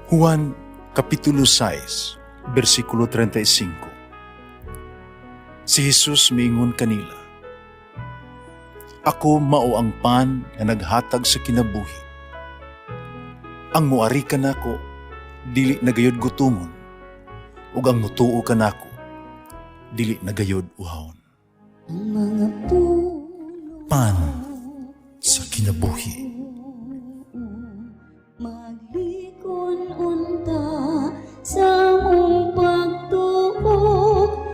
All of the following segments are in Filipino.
Juan Kapitulo 6, versikulo 35. Si Jesus miingon kanila, "Ako mao ang pan nga naghatag sa kinabuhi. Ang muari kanako dili nagayod gutomon, ug ang mutuo kanako dili nagayod uhawon." Ang mga puno Pan sa kinabuhi. maglikon unta sa mong pagtuo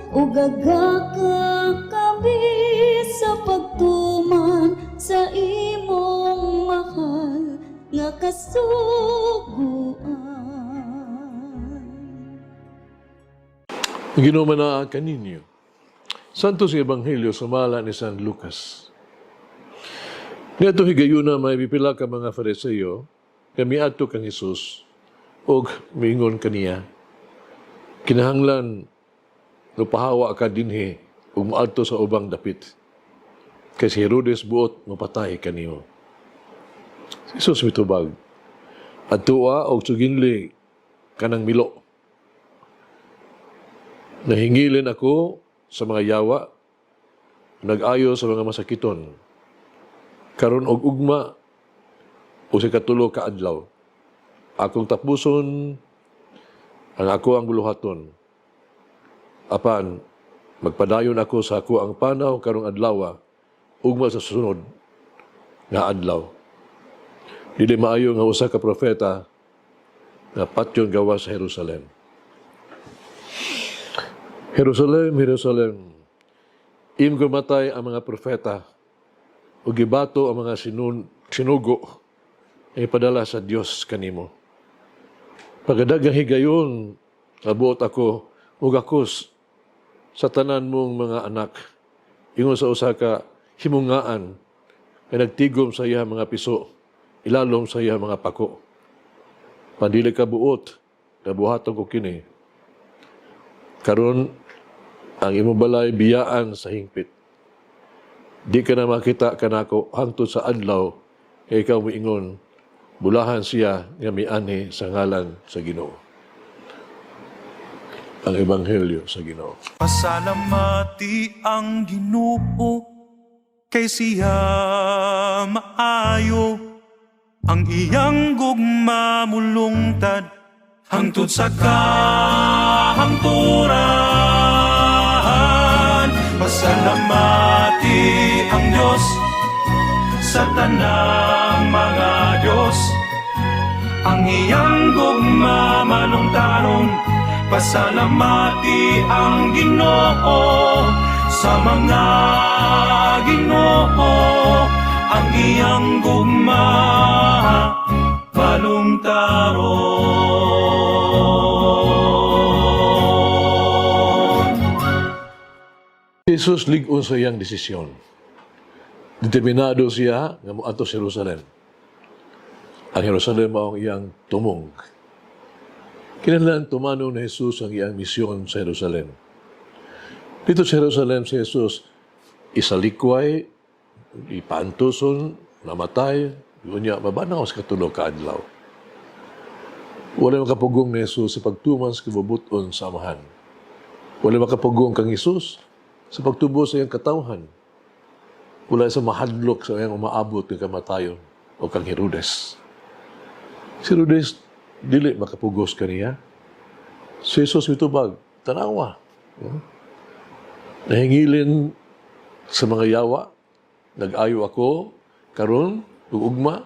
ug gagakabi sa pagtuman sa imong mahal nga kasuguan. Ginoo na kaninyo. Santo sa Ebanghelyo sumala ni San Lucas. Niyato higayuna may pipila ka mga Fariseo, kami ato kang Jesus, og miingon kaniya, kinahanglan lupahawa ka dinhi ug moadto sa ubang dapit. Kay si Herodes buot mapatay kaniyo. Si Jesus mitubag, adtua og suginli kanang milo. Nahingilin ako sa mga yawa, nag-ayo sa mga masakiton, karon og ugma o sa katulo ka adlaw. Akong tapuson, ang ako ang buluhaton. Apan, magpadayon ako sa ako ang panaw karong adlaw, ugma sa sunod nga adlaw. Dili maayo nga usa ka propeta nga patyon gawa sa Jerusalem. Jerusalem, Jerusalem, im gumatay ang mga propeta o gibato ang mga sinugo ay padala sa Dios kanimo. Pagadagang higayon, nabuot ako ug akos sa tanan mong mga anak, ingon sa usa ka himungaan nga nagtigom sa iya mga piso, ilalom sa iya mga pako. Pandili ka buot, nabuhaton ko kini. Karon ang imong balay biyaan sa hingpit. Di ka na makita kanako hangtod sa adlaw kay ikaw moingon, bulahan siya nga miani sa ngalan sa Ginoo. Ang Ebanghelyo sa Ginoo. Pasalamati ang Ginoo kay siya maayo, ang iyang gugma mulungtad hangtod sa kahangturan. Pasalamati ang Diyos sa tanang mga Diyos, ang iyang gugma malungtaron. Pasalamati ang Ginoo sa mga Ginoo, ang iyang gugma malungtaron. Jesus lig-on sa iyang desisyon. Determinado siya nga moadto sa Jerusalem. Ang Jerusalem mao ang iyang tumong. Kinahanglan tumano na Jesus ang iyang misyon sa Jerusalem. Dito sa Jerusalem si Jesus isalikway, ipantuson, namatay, unya mabanaw sa katulo ka adlaw. Wala makapugong ni Jesus sa pagtuman sa kibubuton sa amahan. Wala makapugong kang Jesus sa pagtubo sa iyang katawhan. Wala sa mahadlok sa iyang umaabot ng kamatayon o kang Herodes. Si Herodes, dili makapugos kaniya. Si Jesus mitubag, tanawa. Nahingilin sa mga yawa, nag-ayo ako, karon, ugma,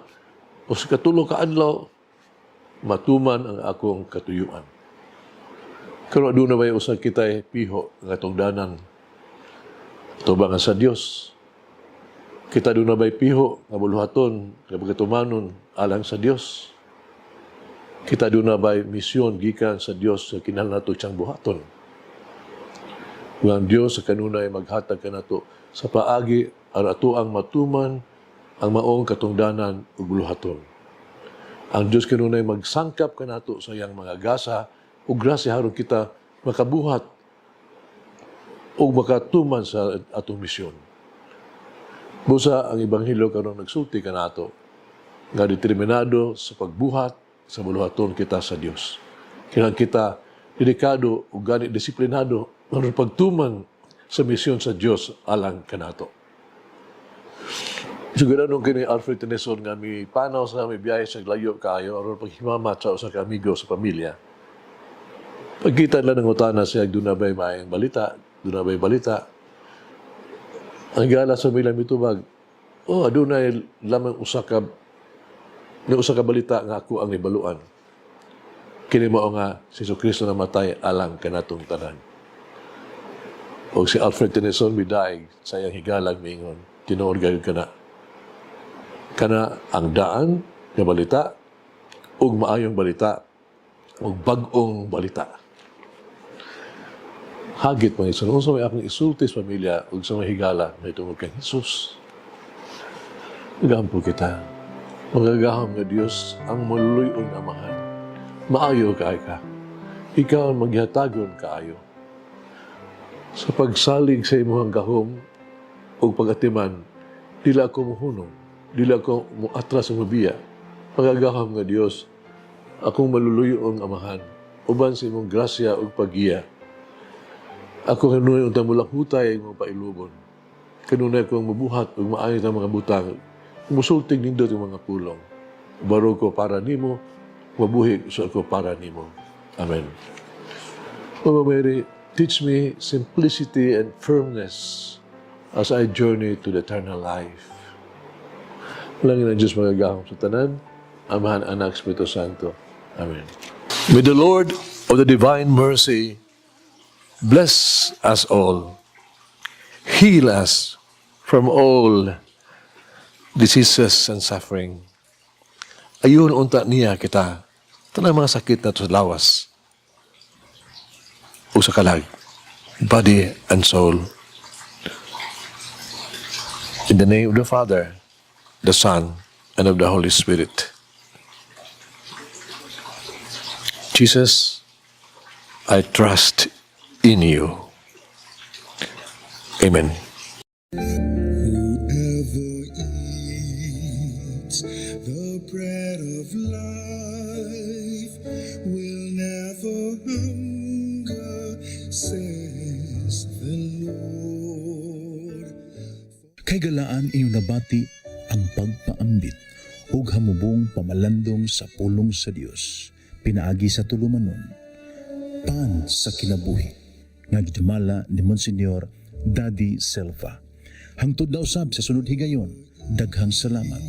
o sa katulo ka adlaw, matuman ang akong katuyuan. Karon doon na ba yung usag kita'y piho ng atong danan tubangan sa Dios. Kita doon na ba'y piho, nga buluhaton, nga pagkatumanon, alang sa Dios. Kita doon na ba'y misyon, gikan sa Dios, sa kinahanglan nato siyang buhaton. Kung ang Dios sa kanunay maghatag ka nato sa paagi, ato ang matuman, ang maong katungdanan ug buluhaton. Ang Dios kanunay magsangkap ka nato sa iyang mga gasa, ug grasya haron kita makabuhat o makatuman sa atong misyon. Busa ang Ebanghelyo karon nagsulti kanato nga determinado sa pagbuhat sa buluhaton kita sa Dios. Kailangan kita dedikado o gani disiplinado ng pagtuman sa misyon sa Dios alang kanato. Siguro nung kini Alfred Tennyson nga mi panaw sa mi biyahe sa layo kayo aron paghimamat sa usa ka amigo sa pamilya. Pagkita lang ng utana siya doon na ba'y maayong balita, doon na ba'y balita. Ang gala sa milang mitubag, adunay lamang usa ka balita nga ako ang ibaluan. Kini mao nga si Jesucristo namatay alang kanatong tanan. O si Alfred Tennyson midaig sa iyang higalang mingon, tinuod gayud kana ang daan nga balita ug maayong balita ug bag-ong balita. Hagit mga isun, unsa may akong isulti sa pamilya ug sa mga higala na itungod kay Jesus. Nagampo kita. Magagaham nga Dios ang maluluyon nga amahan. Maayo kaay ka. Ikaw ang maghatagon kaayo. Sa pagsalig sa imong gahom ug pagatiman, dila ako muhunong, dila ako muatras sa mabiya. Magagaham nga Dios, akong maluluyon amahan, uban sa imong grasya ug paggiya. Ako kanunay untang mulang hutay ang mga pailubon. Kanunay akong mabuhat ug maayos ang mga butang. Musultig nindot ang mga pulong. Baro ko para nimo, mabuhi so ako para nimo. Amen. Mama Mary, teach me simplicity and firmness as I journey to the eternal life. Langin ang Diyos magagahom sa tanan, Amahan, Anak, Espiritu Santo. Amen. May the Lord of the divine mercy bless us all, heal us from all diseases and suffering. Ayun unta niya kita, tanang mga sakit na to sa lawas, o sa kalag, body and soul. In the name of the Father, the Son, and of the Holy Spirit. Jesus, I trust in you. Amen. Whoever eats the bread of life will never hunger, says the Lord. Kay galaan inyong nabati ang pagpaambit ug hamubong pamalandong sa pulong sa Dios pinaagi sa tulumanon pan sa kinabuhi nga gidumala ni Monsignor Daddy Selva. Hangtod na usab sa sunod higayon, daghang salamat.